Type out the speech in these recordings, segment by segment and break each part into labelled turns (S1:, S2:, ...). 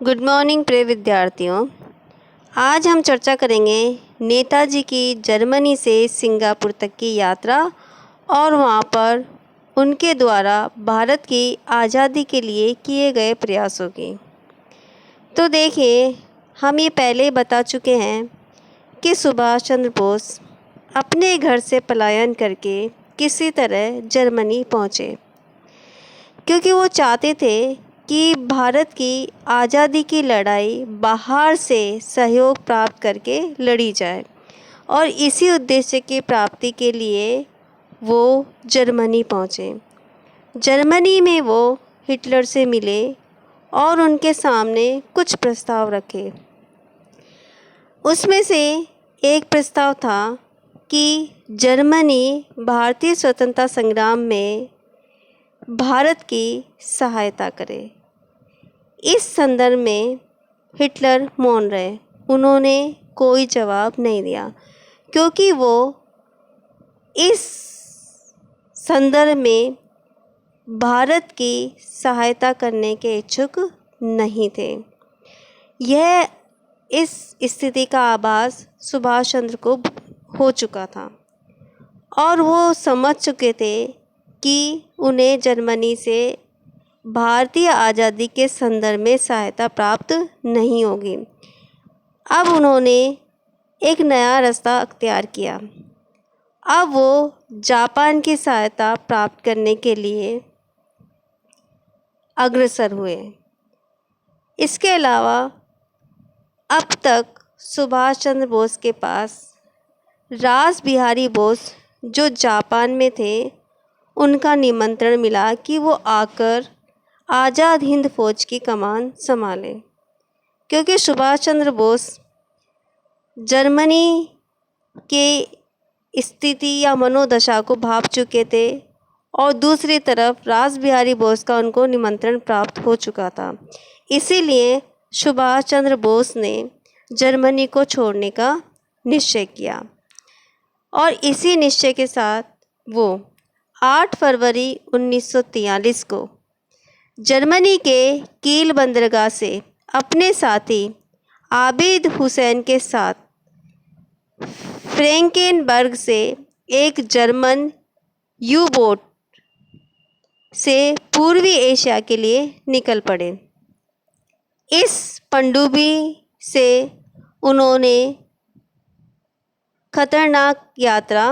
S1: Good morning प्रिय विद्यार्थियों। आज हम चर्चा करेंगे नेताजी की जर्मनी से सिंगापुर तक की यात्रा और वहाँ पर उनके द्वारा भारत की आज़ादी के लिए किए गए प्रयासों की। तो देखिए, हम ये पहले ही बता चुके हैं कि सुभाष चंद्र बोस अपने घर से पलायन करके किसी तरह जर्मनी पहुँचे, क्योंकि वो चाहते थे कि भारत की आज़ादी की लड़ाई बाहर से सहयोग प्राप्त करके लड़ी जाए, और इसी उद्देश्य की प्राप्ति के लिए वो जर्मनी पहुँचे। जर्मनी में वो हिटलर से मिले और उनके सामने कुछ प्रस्ताव रखे। उसमें से एक प्रस्ताव था कि जर्मनी भारतीय स्वतंत्रता संग्राम में भारत की सहायता करे। इस संदर्भ में हिटलर मौन रहे, उन्होंने कोई जवाब नहीं दिया, क्योंकि वो इस संदर्भ में भारत की सहायता करने के इच्छुक नहीं थे। यह इस स्थिति का आभास सुभाष चंद्र को हो चुका था और वो समझ चुके थे कि उन्हें जर्मनी से भारतीय आज़ादी के संदर्भ में सहायता प्राप्त नहीं होगी। अब उन्होंने एक नया रास्ता अख्तियार किया। अब वो जापान की सहायता प्राप्त करने के लिए अग्रसर हुए। इसके अलावा अब तक सुभाष चंद्र बोस के पास रास बिहारी बोस, जो जापान में थे, उनका निमंत्रण मिला कि वो आकर आज़ाद हिंद फौज की कमान संभालें, क्योंकि सुभाष चंद्र बोस जर्मनी के स्थिति या मनोदशा को भाप चुके थे और दूसरी तरफ रास बिहारी बोस का उनको निमंत्रण प्राप्त हो चुका था। इसीलिए सुभाष चंद्र बोस ने जर्मनी को छोड़ने का निश्चय किया और इसी निश्चय के साथ वो 8 फरवरी 1943 को जर्मनी के कील बंदरगाह से अपने साथी आबिद हुसैन के साथ फ्रैंकेनबर्ग से एक जर्मन यू बोट से पूर्वी एशिया के लिए निकल पड़े। इस पनडुब्बी से उन्होंने खतरनाक यात्रा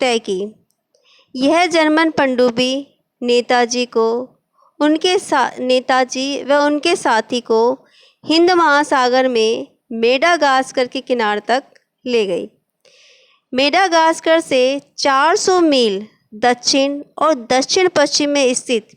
S1: तय की। यह जर्मन पनडुब्बी नेताजी व उनके साथी को हिंद महासागर में मेडागास्कर के किनारे तक ले गई। मेडागास्कर से 400 मील दक्षिण और दक्षिण पश्चिम में स्थित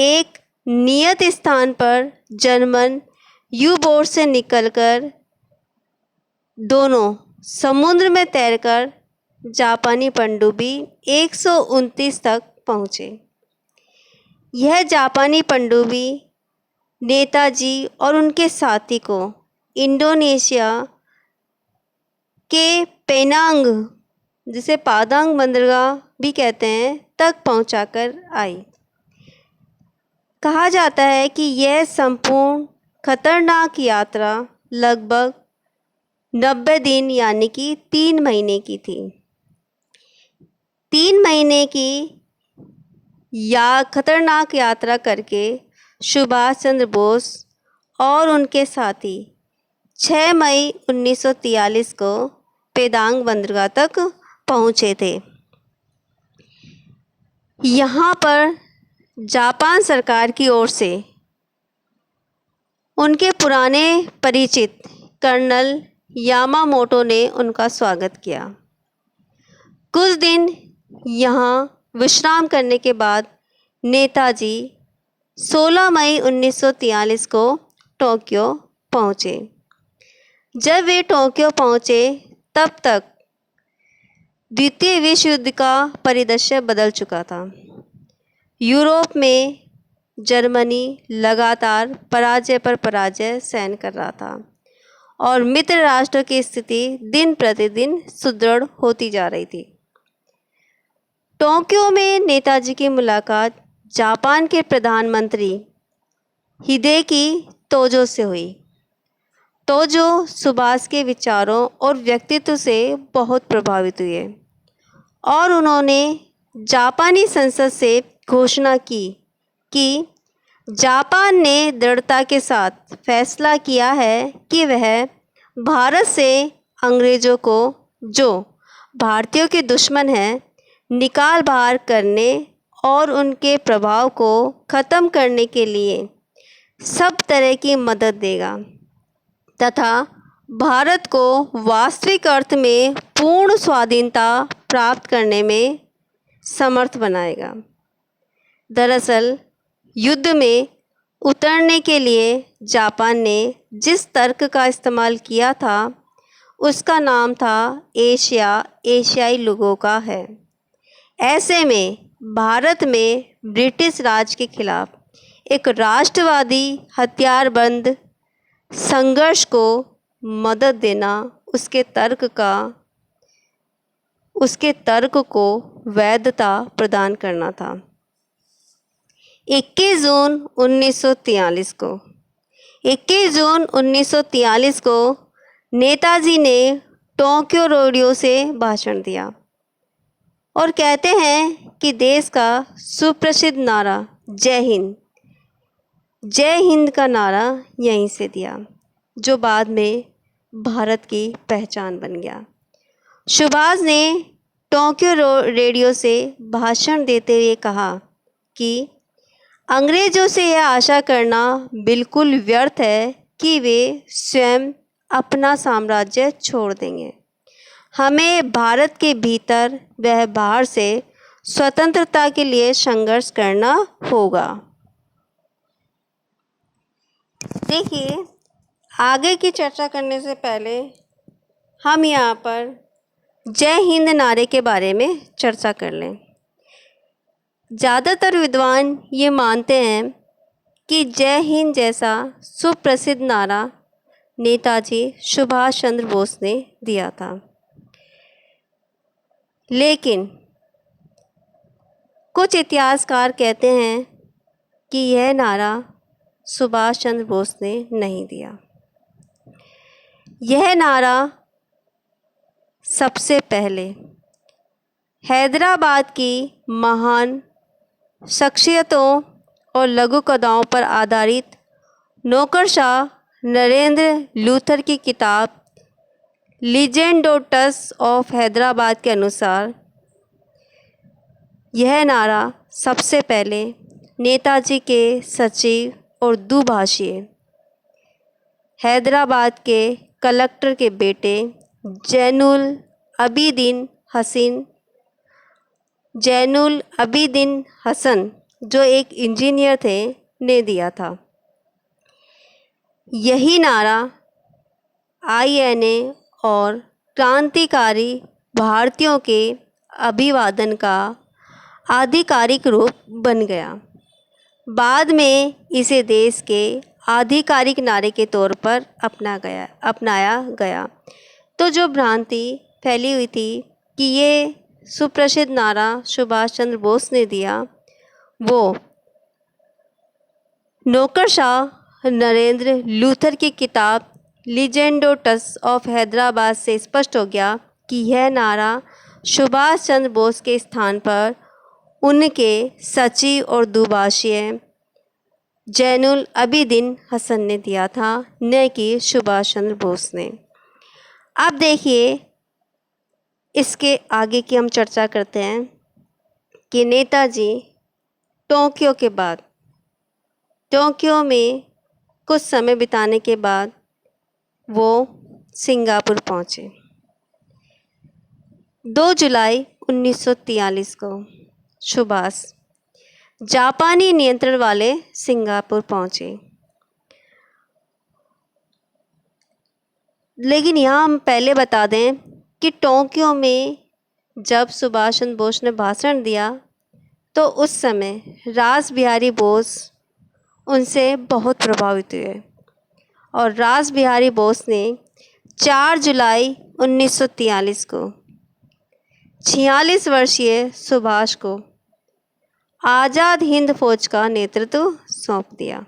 S1: एक नियत स्थान पर जर्मन यू बोट से निकलकर दोनों समुद्र में तैरकर जापानी पनडुब्बी 129 तक पहुँचे। यह जापानी पनडुब्बी नेताजी और उनके साथी को इंडोनेशिया के पेनांग, जिसे पादांग बंदरगाह भी कहते हैं, तक पहुंचाकर आई। कहा जाता है कि यह संपूर्ण खतरनाक यात्रा लगभग 90 दिन यानी कि 3 महीने की थी। 3 महीने की खतरनाक यात्रा करके सुभाष चंद्र बोस और उनके साथी 6 मई 1943 को पेदांग बंदरगाह तक पहुँचे थे। यहाँ पर जापान सरकार की ओर से उनके पुराने परिचित कर्नल यामामोटो ने उनका स्वागत किया। कुछ दिन यहाँ विश्राम करने के बाद नेताजी 16 मई 1943 को टोक्यो पहुँचे। जब वे टोक्यो पहुँचे तब तक द्वितीय विश्व युद्ध का परिदृश्य बदल चुका था। यूरोप में जर्मनी लगातार पराजय पर पराजय सहन कर रहा था और मित्र राष्ट्र की स्थिति दिन प्रतिदिन सुदृढ़ होती जा रही थी। टोक्यो में नेताजी की मुलाकात जापान के प्रधानमंत्री हिदेकी तोजो से हुई। तोजो सुभाष के विचारों और व्यक्तित्व से बहुत प्रभावित हुए और उन्होंने जापानी संसद से घोषणा की कि जापान ने दृढ़ता के साथ फैसला किया है कि वह भारत से अंग्रेज़ों को, जो भारतीयों के दुश्मन हैं, निकाल बाहर करने और उनके प्रभाव को ख़त्म करने के लिए सब तरह की मदद देगा तथा भारत को वास्तविक अर्थ में पूर्ण स्वाधीनता प्राप्त करने में समर्थ बनाएगा। दरअसल युद्ध में उतरने के लिए जापान ने जिस तर्क का इस्तेमाल किया था उसका नाम था एशियाई लोगों का है। ऐसे में भारत में ब्रिटिश राज के खिलाफ एक राष्ट्रवादी हथियारबंद संघर्ष को मदद देना उसके तर्क को वैधता प्रदान करना था। 21 जून 1943 को नेताजी ने टोक्यो रेडियो से भाषण दिया और कहते हैं कि देश का सुप्रसिद्ध नारा जय हिंद का नारा यहीं से दिया, जो बाद में भारत की पहचान बन गया। सुभाष ने टोक्यो रेडियो से भाषण देते हुए कहा कि अंग्रेज़ों से यह आशा करना बिल्कुल व्यर्थ है कि वे स्वयं अपना साम्राज्य छोड़ देंगे। हमें भारत के भीतर व बाहर से स्वतंत्रता के लिए संघर्ष करना होगा। देखिए, आगे की चर्चा करने से पहले हम यहाँ पर जय हिंद नारे के बारे में चर्चा कर लें। ज़्यादातर विद्वान ये मानते हैं कि जय हिंद जैसा सुप्रसिद्ध नारा नेताजी सुभाष चंद्र बोस ने दिया था, लेकिन कुछ इतिहासकार कहते हैं कि यह नारा सुभाष चंद्र बोस ने नहीं दिया। यह नारा सबसे पहले हैदराबाद की महान शख्सियतों और लघु कथाओं पर आधारित नौकरशाह नरेंद्र लूथर की किताब लीजेंडोटस ऑफ हैदराबाद के अनुसार यह नारा सबसे पहले नेताजी के सचिव और दुभाषीय हैदराबाद के कलेक्टर के बेटे जैनुल अबीदीन हसन, जो एक इंजीनियर थे, ने दिया था। यही नारा INA और क्रांतिकारी भारतीयों के अभिवादन का आधिकारिक रूप बन गया। बाद में इसे देश के आधिकारिक नारे के तौर पर अपनाया गया। तो जो भ्रांति फैली हुई थी कि ये सुप्रसिद्ध नारा सुभाष चंद्र बोस ने दिया, वो नौकरशाह नरेंद्र लूथर की किताब लीजेंडोटस ऑफ हैदराबाद से स्पष्ट हो गया कि यह नारा सुभाष चंद्र बोस के स्थान पर उनके सचिव और दुभाषीय जैनुल अबीदीन हसन ने दिया था, न कि सुभाष चंद्र बोस ने। अब देखिए, इसके आगे की हम चर्चा करते हैं कि नेताजी टोक्यो के बाद, टोक्यो में कुछ समय बिताने के बाद वो सिंगापुर पहुँचे। 2 जुलाई 1943 को सुभाष जापानी नियंत्रण वाले सिंगापुर पहुँचे। लेकिन यहाँ हम पहले बता दें कि टोक्यो में जब सुभाष चंद्र बोस ने भाषण दिया तो उस समय रास बिहारी बोस उनसे बहुत प्रभावित हुए और रास बिहारी बोस ने 4 जुलाई 1943 को 46 वर्षीय सुभाष को आज़ाद हिंद फौज का नेतृत्व सौंप दिया।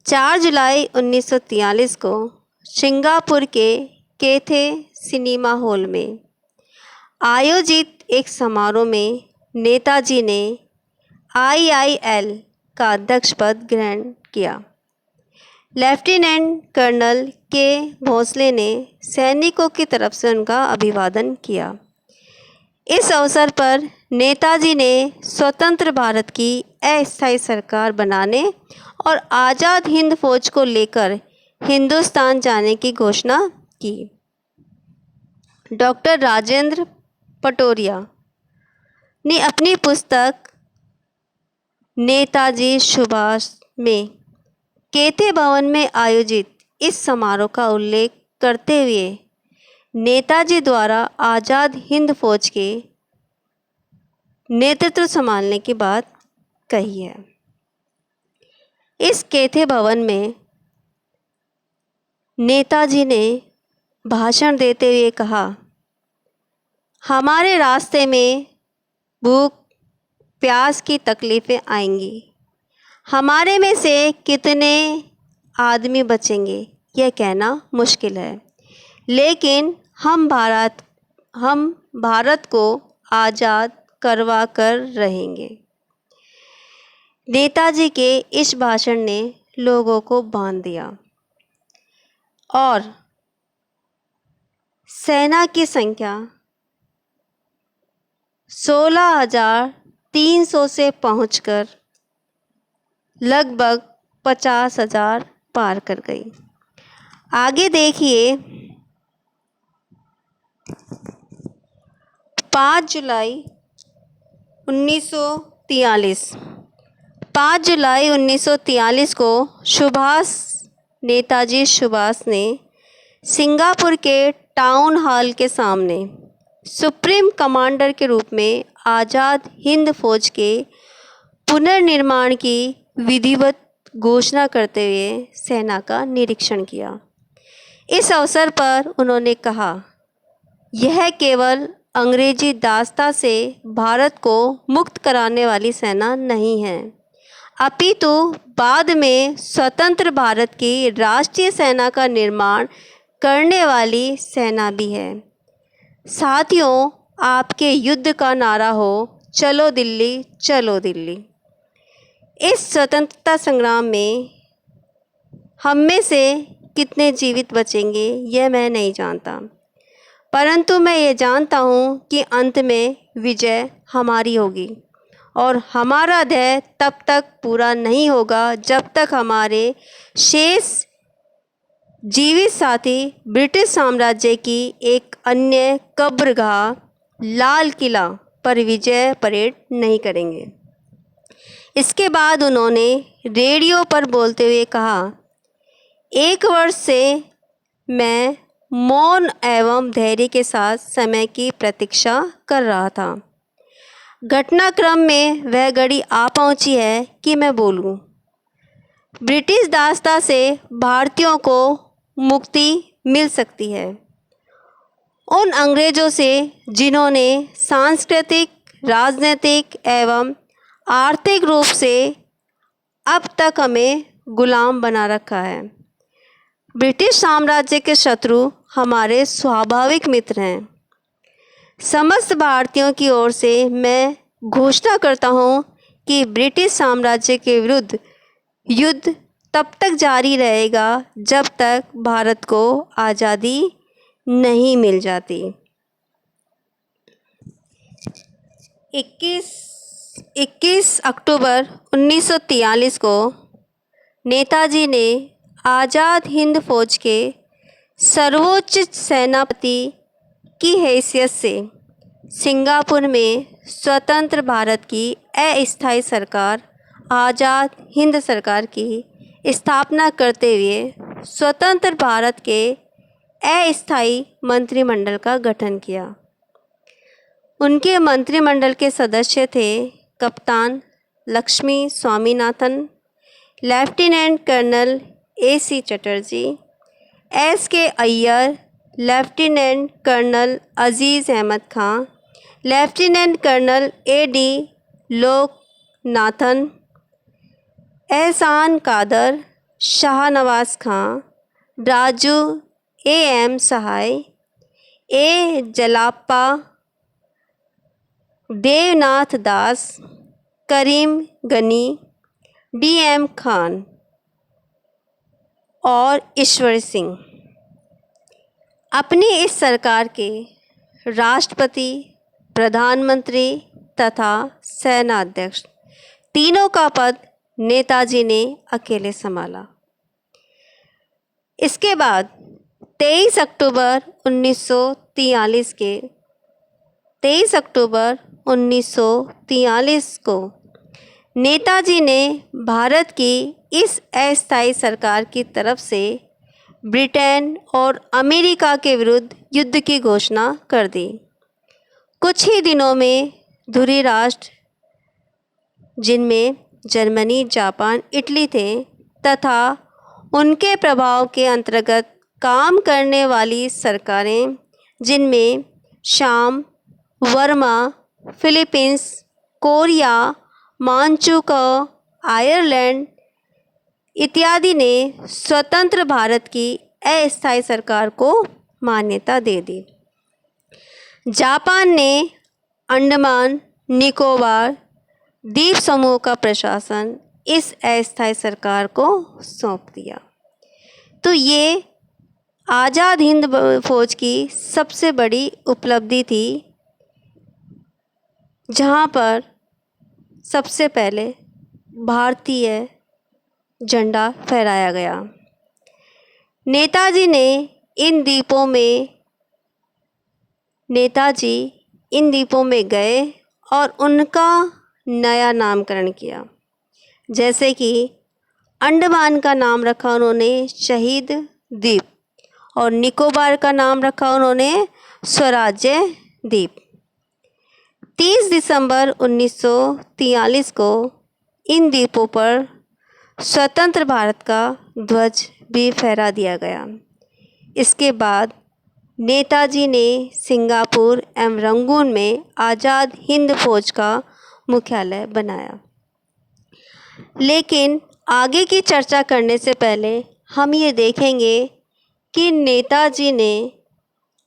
S1: 4 जुलाई 1943 को सिंगापुर के कैथे सिनेमा हॉल में आयोजित एक समारोह में नेताजी ने IIL का अध्यक्ष पद ग्रहण किया। लेफ्टिनेंट कर्नल के भोसले ने सैनिकों की तरफ से उनका अभिवादन किया। इस अवसर पर नेताजी ने स्वतंत्र भारत की अस्थायी सरकार बनाने और आज़ाद हिंद फौज को लेकर हिंदुस्तान जाने की घोषणा की। डॉक्टर राजेंद्र पटोरिया ने अपनी पुस्तक नेताजी सुभाष में कैथे भवन में आयोजित इस समारोह का उल्लेख करते हुए नेताजी द्वारा आज़ाद हिंद फौज के नेतृत्व संभालने की बात कही है। इस कैथे भवन में नेताजी ने भाषण देते हुए कहा, हमारे रास्ते में भूख प्यास की तकलीफ़ें आएंगी। हमारे में से कितने आदमी बचेंगे यह कहना मुश्किल है, लेकिन हम भारत को आज़ाद करवा कर रहेंगे। नेताजी के इस भाषण ने लोगों को बांध दिया और सेना की संख्या 16,300 से पहुंचकर लगभग 50,000 पार कर गई। आगे देखिए, 5 जुलाई 1943 को नेताजी सुभाष ने सिंगापुर के टाउन हॉल के सामने सुप्रीम कमांडर के रूप में आज़ाद हिंद फौज के पुनर्निर्माण की विधिवत घोषणा करते हुए सेना का निरीक्षण किया। इस अवसर पर उन्होंने कहा, यह केवल अंग्रेजी दास्ता से भारत को मुक्त कराने वाली सेना नहीं है, अपितु बाद में स्वतंत्र भारत की राष्ट्रीय सेना का निर्माण करने वाली सेना भी है। साथियों, आपके युद्ध का नारा हो, चलो दिल्ली, चलो दिल्ली। इस स्वतंत्रता संग्राम में हम में से कितने जीवित बचेंगे यह मैं नहीं जानता, परंतु मैं ये जानता हूँ कि अंत में विजय हमारी होगी और हमारा ध्येय तब तक पूरा नहीं होगा जब तक हमारे शेष जीवित साथी ब्रिटिश साम्राज्य की एक अन्य कब्रगाह लाल किला पर विजय परेड नहीं करेंगे। इसके बाद उन्होंने रेडियो पर बोलते हुए कहा, 1 वर्ष से मैं मौन एवं धैर्य के साथ समय की प्रतीक्षा कर रहा था। घटनाक्रम में वह घड़ी आ पहुंची है कि मैं बोलूं। ब्रिटिश दास्ता से भारतीयों को मुक्ति मिल सकती है। उन अंग्रेज़ों से जिन्होंने सांस्कृतिक, राजनीतिक एवं आर्थिक रूप से अब तक हमें गुलाम बना रखा है। ब्रिटिश साम्राज्य के शत्रु हमारे स्वाभाविक मित्र हैं। समस्त भारतीयों की ओर से मैं घोषणा करता हूँ कि ब्रिटिश साम्राज्य के विरुद्ध युद्ध तब तक जारी रहेगा जब तक भारत को आज़ादी नहीं मिल जाती। 21 अक्टूबर 1943 को नेताजी ने आज़ाद हिंद फौज के सर्वोच्च सेनापति की हैसियत से सिंगापुर में स्वतंत्र भारत की अस्थायी सरकार आज़ाद हिंद सरकार की स्थापना करते हुए स्वतंत्र भारत के अस्थायी मंत्रिमंडल का गठन किया। उनके मंत्रिमंडल के सदस्य थे कप्तान Lakshmi Swaminathan, lieutenant colonel AC Chatterjee, SK Iyer, lieutenant colonel Aziz Ahmed Khan, lieutenant colonel AD Lokanathan, Ehsan Qadir, Shahnawaz Khan, Raju A.M. Sahay, A. जलाप्पा, Debnath Das, Karim Ghani, D.M. Khan और ईश्वर सिंह। अपनी इस सरकार के राष्ट्रपति, प्रधानमंत्री तथा सेनाध्यक्ष तीनों का पद नेताजी ने अकेले संभाला। इसके बाद 23 अक्टूबर 1943 को नेताजी ने भारत की इस अस्थायी सरकार की तरफ से ब्रिटेन और अमेरिका के विरुद्ध युद्ध की घोषणा कर दी। कुछ ही दिनों में धुरी राष्ट्र, जिनमें जर्मनी, जापान, इटली थे तथा उनके प्रभाव के अंतर्गत काम करने वाली सरकारें, जिनमें शाम, बर्मा, फिलीपींस, कोरिया, मांचुको, आयरलैंड इत्यादि ने स्वतंत्र भारत की अस्थायी सरकार को मान्यता दे दी। जापान ने अंडमान निकोबार द्वीप समूह का प्रशासन इस अस्थायी सरकार को सौंप दिया। तो ये आज़ाद हिंद फौज की सबसे बड़ी उपलब्धि थी, जहाँ पर सबसे पहले भारतीय झंडा फहराया गया। नेताजी इन द्वीपों में गए और उनका नया नामकरण किया। जैसे कि अंडमान का नाम रखा उन्होंने शहीद द्वीप और निकोबार का नाम रखा उन्होंने स्वराज्य द्वीप। 30 दिसंबर 1943 को इन द्वीपों पर स्वतंत्र भारत का ध्वज भी फहरा दिया गया। इसके बाद नेताजी ने सिंगापुर एवं रंगून में आज़ाद हिंद फौज का मुख्यालय बनाया। लेकिन आगे की चर्चा करने से पहले हम ये देखेंगे कि नेताजी ने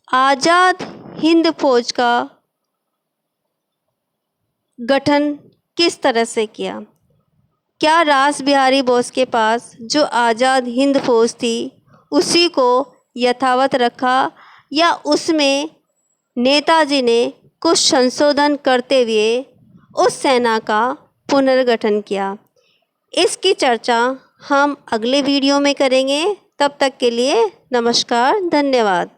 S1: आज़ाद हिंद फौज का गठन किस तरह से किया। क्या रास बिहारी बोस के पास जो आज़ाद हिंद फौज थी उसी को यथावत रखा, या उसमें नेताजी ने कुछ संशोधन करते हुए उस सेना का पुनर्गठन किया? इसकी चर्चा हम अगले वीडियो में करेंगे। तब तक के लिए नमस्कार, धन्यवाद।